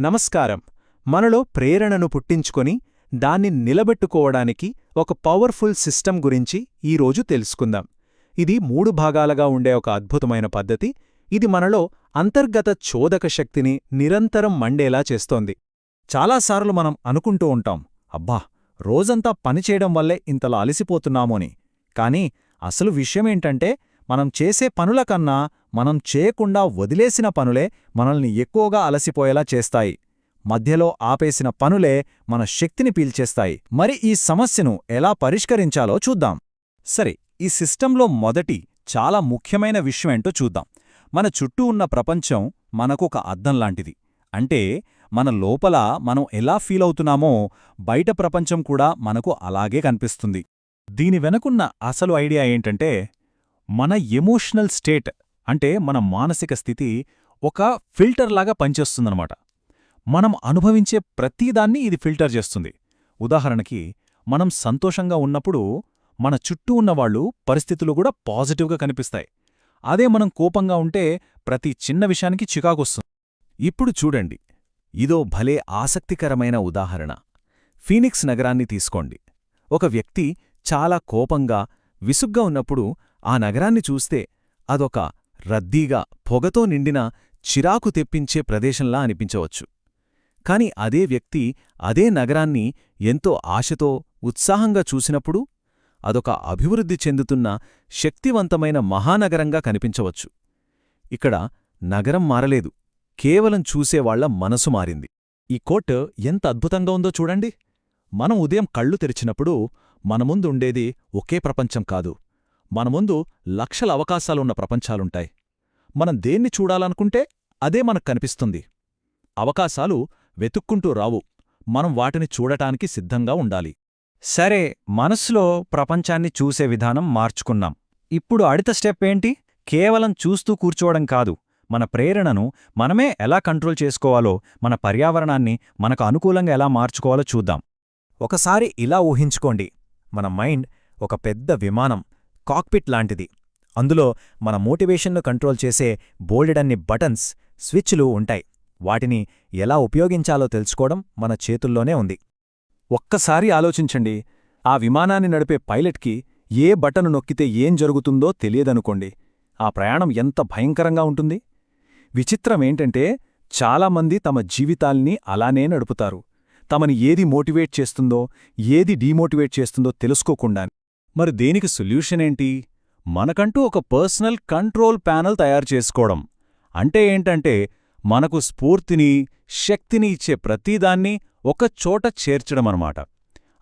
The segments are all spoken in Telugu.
నమస్కారం. మనలో ప్రేరణను పుట్టించుకొని దాన్ని నిలబెట్టుకోవడానికి ఒక పవర్ఫుల్ సిస్టమ్ గురించి ఈరోజు తెలుసుకుందాం. ఇది 3 భాగాలుగా ఉండే ఒక అద్భుతమైన పద్ధతి. ఇది మనలో అంతర్గత చోదక శక్తిని నిరంతరం మండేలా చేస్తోంది. చాలాసార్లు మనం అనుకుంటూ ఉంటాం, అబ్బా, రోజంతా పనిచేయడం వల్లే ఇంతలా అలసిపోతున్నామోని. కానీ అసలు విషయమేంటంటే, మనం చేసే పనుల కన్నా మనం చేయకుండా వదిలేసిన పనులే మనల్ని ఎక్కువగా అలసిపోయేలా చేస్తాయి. మధ్యలో ఆపేసిన పనులే మన శక్తిని పీల్చేస్తాయి. మరి ఈ సమస్యను ఎలా పరిష్కరించాలో చూద్దాం. సరే, ఈ సిస్టంలో మొదటి చాలా ముఖ్యమైన విషయమేంటో చూద్దాం. మన చుట్టూ ఉన్న ప్రపంచం మనకొక అద్దం లాంటిది. అంటే మన లోపల మనం ఎలా ఫీలవుతున్నామో బయట ప్రపంచం కూడా మనకు అలాగే కనిపిస్తుంది. దీని వెనకున్న అసలు ఐడియా ఏంటంటే, మన ఎమోషనల్ స్టేట్ అంటే మన మానసిక స్థితి ఒక ఫిల్టర్లాగా పనిచేస్తుందన్నమాట. మనం అనుభవించే ప్రతిదాన్ని ఇది ఫిల్టర్ చేస్తుంది. ఉదాహరణకి, మనం సంతోషంగా ఉన్నప్పుడు మన చుట్టూ ఉన్నవాళ్లు పరిస్థితులు కూడా పాజిటివ్గా కనిపిస్తాయి. అదే మనం కోపంగా ఉంటే ప్రతి చిన్న విషయానికి చికాకొస్తుంది. ఇప్పుడు చూడండి, ఇదో భలే ఆసక్తికరమైన ఉదాహరణ. ఫీనిక్స్ నగరాన్ని తీసుకోండి. ఒక వ్యక్తి చాలా కోపంగా, విసుగ్గా ఉన్నప్పుడు ఆ నగరాన్ని చూస్తే అదొక రద్దీగా, పొగతో నిండిన, చిరాకు తెప్పించే ప్రదేశంలా అనిపించవచ్చు. కాని అదే వ్యక్తి అదే నగరాన్ని ఎంతో ఆశతో, ఉత్సాహంగా చూసినప్పుడు అదొక అభివృద్ధి చెందుతున్న, శక్తివంతమైన మహానగరంగా కనిపించవచ్చు. ఇక్కడ నగరం మారలేదు, కేవలం చూసేవాళ్ల మనసు మారింది. ఈ కోట్ ఎంత అద్భుతంగా ఉందో చూడండి. మనం ఉదయం కళ్ళు తెరిచినప్పుడు మన ముందు ఉండేది ఒకే ప్రపంచం కాదు, మన ముందు లక్షల అవకాశాలున్న ప్రపంచాలుంటాయి. మనం దేన్ని చూడాలనుకుంటే అదే మనకు కనిపిస్తుంది. అవకాశాలు వెతుక్కుంటూ రావు, మనం వాటిని చూడటానికి సిద్ధంగా ఉండాలి. సరే, మనస్సులో ప్రపంచాన్ని చూసే విధానం మార్చుకున్నాం. ఇప్పుడు అడిత స్టెప్ ఏంటి? కేవలం చూస్తూ కూర్చోవడం కాదు. మన ప్రేరణను మనమే ఎలా కంట్రోల్ చేసుకోవాలో, మన పర్యావరణాన్ని మనకు అనుకూలంగా ఎలా మార్చుకోవాలో చూద్దాం. ఒకసారి ఇలా ఊహించుకోండి, మన మైండ్ ఒక పెద్ద విమానం, కాక్పిట్ లాంటిది. అందులో మన మోటివేషన్ను కంట్రోల్ చేసే బోలెడన్ని బటన్స్, స్విచ్లు ఉంటాయి. వాటిని ఎలా ఉపయోగించాలో తెలుసుకోవడం మన చేతుల్లోనే ఉంది. ఒక్కసారి ఆలోచించండి, ఆ విమానాన్ని నడిపే పైలట్కి ఏ బటను నొక్కితే ఏం జరుగుతుందో తెలియదనుకోండి. ఆ ప్రయాణం ఎంత భయంకరంగా ఉంటుంది. విచిత్రమేంటంటే, చాలామంది తమ జీవితాల్ని అలానే నడుపుతారు, తమని ఏది మోటివేట్ చేస్తుందో, ఏది డీమోటివేట్ చేస్తుందో తెలుసుకోకుండా. మరి దేనికి సొల్యూషనేంటి? మనకంటూ ఒక పర్సనల్ కంట్రోల్ ప్యానెల్ తయారు చేసుకోవడం. అంటే ఏంటంటే, మనకు స్ఫూర్తిని, శక్తిని ఇచ్చే ప్రతిదాన్ని ఒకచోట చేర్చడమన్నమాట.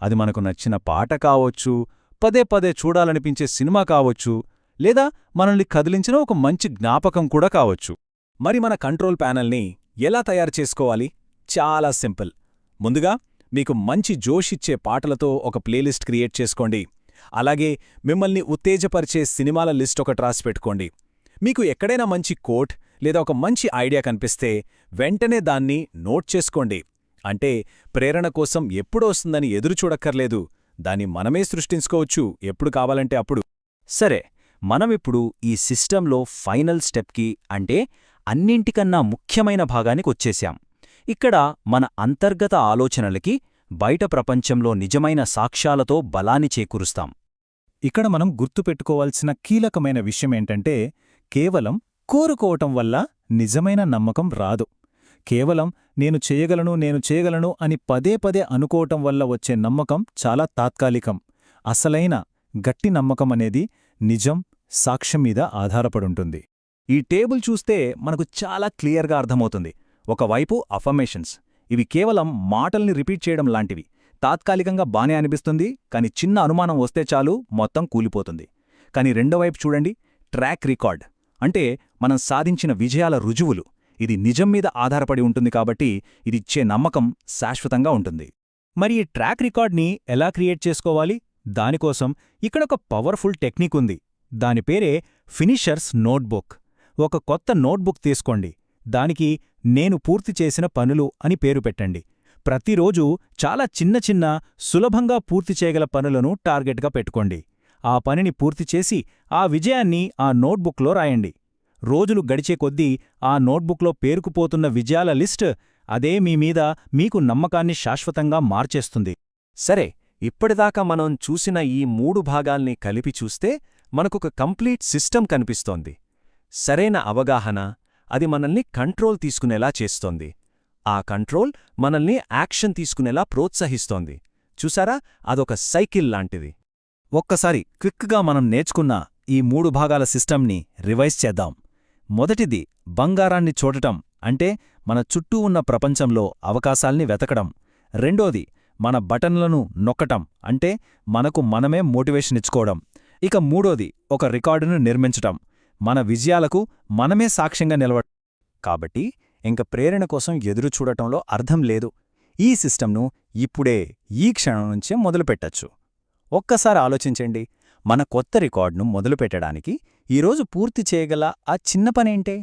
అది మనకు నచ్చిన పాట కావచ్చు, పదే పదే చూడాలనిపించే సినిమా కావచ్చు, లేదా మనల్ని కదిలించిన ఒక మంచి జ్ఞాపకం కూడా కావచ్చు. మరి మన కంట్రోల్ ప్యానెల్ని ఎలా తయారు చేసుకోవాలి? చాలా సింపుల్. ముందుగా మీకు మంచి జోషిచ్చే పాటలతో ఒక ప్లేలిస్ట్ క్రియేట్ చేసుకోండి. అలాగే మిమ్మల్ని ఉత్తేజపరిచే సినిమాల లిస్ట్ ఒకటి రాసి పెట్టుకోండి. మీకు ఎక్కడైనా మంచి కోట్ లేదా ఒక మంచి ఐడియా కనిపిస్తే వెంటనే దాన్ని నోట్ చేసుకోండి. అంటే ప్రేరణ కోసం ఎప్పుడు వస్తుందని ఎదురుచూడక్కర్లేదు, దాన్ని మనమే సృష్టించుకోవచ్చు ఎప్పుడు కావాలంటే అప్పుడు. సరే, మనమిప్పుడు ఈ సిస్టంలో ఫైనల్ స్టెప్కి, అంటే అన్నింటికన్నా ముఖ్యమైన భాగానికొచ్చేశాం. ఇక్కడ మన అంతర్గత ఆలోచనలకి బయట ప్రపంచంలో నిజమైన సాక్ష్యాలతో బలాన్ని చేకూరుస్తాం. ఇక్కడ మనం గుర్తుపెట్టుకోవాల్సిన కీలకమైన విషయమేంటంటే, కేవలం కోరుకోవటం వల్ల నిజమైన నమ్మకం రాదు. కేవలం నేను చేయగలను అని పదే పదే అనుకోవటం వల్ల వచ్చే నమ్మకం చాలా తాత్కాలికం. అసలైన గట్టి నమ్మకం అనేది నిజం, సాక్ష్యం మీద ఆధారపడుంటుంది. ఈ టేబుల్ చూస్తే మనకు చాలా క్లియర్గా అర్థమవుతుంది. ఒకవైపు అఫర్మేషన్స్, ఇవి కేవలం మాటల్ని రిపీట్ చేయడం లాంటివి. తాత్కాలికంగా బానే అనిపిస్తుంది, కాని చిన్న అనుమానం వస్తే చాలు మొత్తం కూలిపోతుంది. కాని రెండోవైపు చూడండి, ట్రాక్ రికార్డ్, అంటే మనం సాధించిన విజయాల రుజువులు. ఇది నిజం మీద ఆధారపడి ఉంటుంది కాబట్టి ఇదిచ్చే నమ్మకం శాశ్వతంగా ఉంటుంది. మరి ఈ ట్రాక్ రికార్డ్ని ఎలా క్రియేట్ చేసుకోవాలి? దానికోసం ఇక్కడొక పవర్ఫుల్ టెక్నిక్ ఉంది. దాని పేరే ఫినిషర్స్ నోట్బుక్. ఒక కొత్త నోట్బుక్ తీసుకోండి. దానికి నేను పూర్తి చేసిన పనులు అని పేరు పెట్టండి. ప్రతిరోజూ చాలా చిన్న చిన్న, సులభంగా పూర్తి చేయగల పనులను టార్గెట్గా పెట్టుకోండి. ఆ పనిని పూర్తి చేసి ఆ విజయాన్ని ఆ నోట్బుక్లో రాయండి. రోజులు గడిచే కొద్దీ ఆ నోట్బుక్లో పేరుకుపోతున్న విజయాల లిస్ట్ అదే మీ మీద మీకు నమ్మకాన్ని శాశ్వతంగా మార్చేస్తుంది. సరే, ఇప్పటిదాకా మనం చూసిన ఈ 3 భాగాల్ని కలిపి చూస్తే మనకొక కంప్లీట్ సిస్టమ్ కనిపిస్తోంది. సరైన అవగాహన అది మనల్ని కంట్రోల్ తీసుకునేలా చేస్తోంది. ఆ కంట్రోల్ మనల్ని యాక్షన్ తీసుకునేలా ప్రోత్సహిస్తోంది. చూసారా, అదొక సైకిల్ లాంటిది. ఒక్కసారి క్విక్గా మనం నేర్చుకున్న ఈ 3 భాగాల సిస్టమ్ని రివైజ్ చేద్దాం. మొదటిది బంగారాన్ని చూడటం, అంటే మన చుట్టూ ఉన్న ప్రపంచంలో అవకాశాల్ని వెతకడం. రెండోది మన బటన్లను నొక్కటం, అంటే మనకు మనమే మోటివేషన్ ఇచ్చుకోవడం. ఇక మూడోది ఒక రికార్డును నిర్మించటం, మన విజయాలకు మనమే సాక్ష్యంగా నిలవడం. కాబట్టి ఇంక ప్రేరణ కోసం ఎదురుచూడటంలో అర్థం లేదు. ఈ సిస్టమ్ను ఇప్పుడే, ఈ క్షణం నుంచే మొదలుపెట్టచ్చు. ఒక్కసారి ఆలోచించండి, మన కొత్త రికార్డును మొదలుపెట్టడానికి ఈరోజు పూర్తి చేయగల ఆ చిన్న పనేంటే?